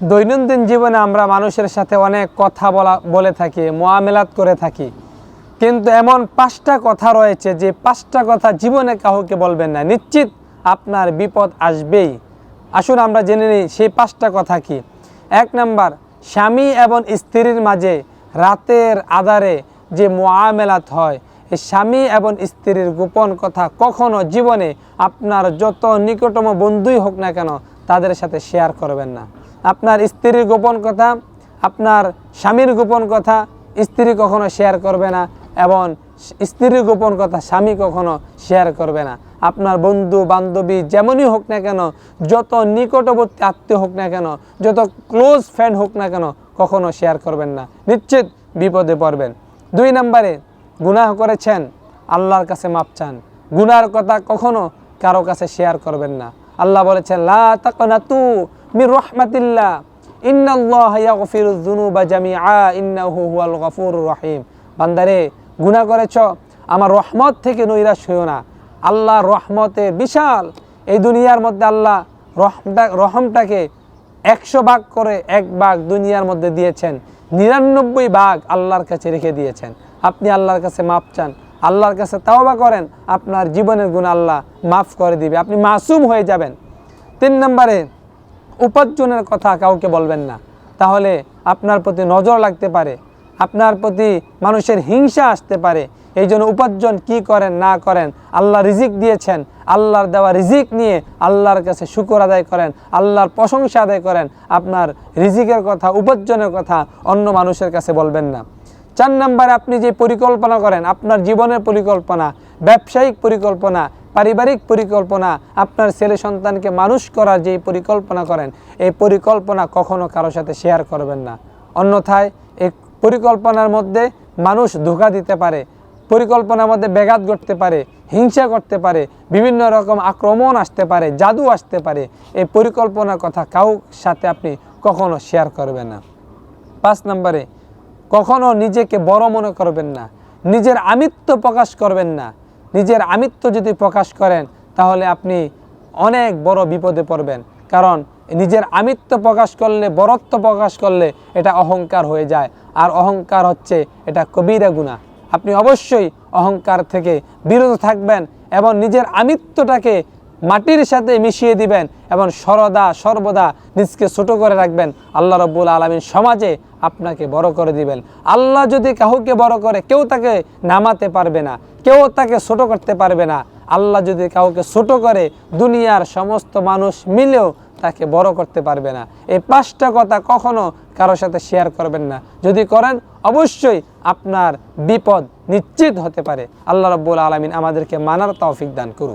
দৈনন্দিন জীবনে আমরা মানুষের সাথে অনেক কথা বলে থাকি, মুআমালাত করে থাকি, কিন্তু এমন 5টা কথা রয়েছে যে 5টা কথা জীবনে কাউকে বলবেন না, নিশ্চিত আপনার বিপদ আসবেই। আসুন আমরা জেনে নিই সেই 5টা কথা কি। 1 নাম্বার, স্বামী এবং স্ত্রীর মাঝে রাতের আধারে যে মুআমালাত হয়, এই স্বামী এবং স্ত্রীর গোপন কথা কখনো জীবনে আপনার যত নিকটতম বন্ধুই হোক না কেন তাদের সাথে শেয়ার করবেন না। আপনার স্ত্রীর গোপন কথা, আপনার স্বামীর গোপন কথা স্ত্রী কখনো শেয়ার করবে না, এবং স্ত্রীর গোপন কথা স্বামী কখনো শেয়ার করবে না। আপনার বন্ধু বান্ধবী যেমনই হোক না কেন, যত নিকটবর্তী আত্মীয় হোক না কেন, যত ক্লোজ ফ্রেন্ড হোক না কেন, কখনো শেয়ার করবেন না, নিশ্চিত বিপদে পড়বেন। 2 নম্বরে, গুনাহ করেছেন, আল্লাহর কাছে মাপ চান। গুনার কথা কখনো কারো কাছে শেয়ার করবেন না। আল্লাহ বলেছেন, লা তাকনাতু মির রাহমাতিল্লাহ ইন্নাল্লাহা ইয়াগফিরুয যুনুবা জামিআ ইন্নাহু হুয়াল গফুরুর রহিম। বান্দারে, গুনাহ করেছ, আমার রহমত থেকে নৈরাশ হইও না। আল্লাহর রহমতে বিশাল। এই দুনিয়ার মধ্যে আল্লাহ রহমটাকে 100 ভাগ করে 1 ভাগ দুনিয়ার মধ্যে দিয়েছেন, 99 ভাগ আল্লাহর কাছে রেখে দিয়েছেন। আপনি আল্লাহর কাছে মাপ চান, আল্লাহর কাছে তাওবা করেন, আপনার জীবনের গুনাহ আল্লাহ মাফ করে দিবে, আপনি মাসুম হয়ে যাবেন। 3 নম্বরে, উপার্জনের কথা কাউকে বলবেন না, তাহলে আপনার প্রতি নজর লাগতে পারে, আপনার প্রতি মানুষের হিংসা আসতে পারে। এই জন্য উপার্জন কি করেন না করেন, আল্লাহ রিজিক দিয়েছেন, আল্লাহর দেওয়া রিজিক নিয়ে আল্লাহর কাছে শুকর আদায় করেন, আল্লাহর প্রশংসা আদায় করেন। আপনার রিজিকের কথা, উপার্জনের কথা অন্য মানুষের কাছে বলবেন না। 4 নম্বরে, আপনি যে পরিকল্পনা করেন, আপনার জীবনের পরিকল্পনা, ব্যবসায়িক পরিকল্পনা, পারিবারিক পরিকল্পনা, আপনার ছেলে সন্তানকে মানুষ করার যে পরিকল্পনা করেন, এই পরিকল্পনা কখনো কারোর সাথে শেয়ার করবেন না। অন্যথায় এই পরিকল্পনার মধ্যে মানুষ ধোঁকা দিতে পারে, পরিকল্পনার মধ্যে ব্যাঘাত ঘটতে পারে, হিংসা করতে পারে, বিভিন্ন রকম আক্রমণ আসতে পারে, জাদু আসতে পারে। এই পরিকল্পনার কথা কারোর সাথে আপনি কখনো শেয়ার করবেন না। 5 নম্বরে, কখনো নিজেকে বড় মনে করবেন না, নিজের আমিত্ব প্রকাশ করবেন না। নিজের আমিত্ব যদি প্রকাশ করেন তাহলে আপনি অনেক বড় বিপদে পড়বেন, কারণ নিজের আমিত্ব প্রকাশ করলে, বরত্ব প্রকাশ করলে এটা অহংকার হয়ে যায়, আর অহংকার হচ্ছে এটা কবিরা গুনাহ। আপনি অবশ্যই অহংকার থেকে বিরত থাকবেন এবং নিজের আমিত্বটাকে মাটির সাথে মিশিয়ে দিবেন এবং সর্বদা নিজকে ছোট করে রাখবেন। আল্লাহ রাব্বুল আলামিন সমাজে আপনাকে বড় করে দিবেন। আল্লাহ যদি কাউকে বড় করে, কেউ তাকে নামাতে পারবে না, কেউ তাকে ছোট করতে পারবে না। আল্লাহ যদি কাউকে ছোট করে, দুনিয়ার সমস্ত মানুষ মিলেও তাকে বড় করতে পারবে না। এই 5টা কথা কখনো কারোর সাথে শেয়ার করবেন না। যদি করেন অবশ্যই আপনার বিপদ নিশ্চিত হতে পারে। আল্লাহ রাব্বুল আলামিন আমাদেরকে মানার তৌফিক দান করুন।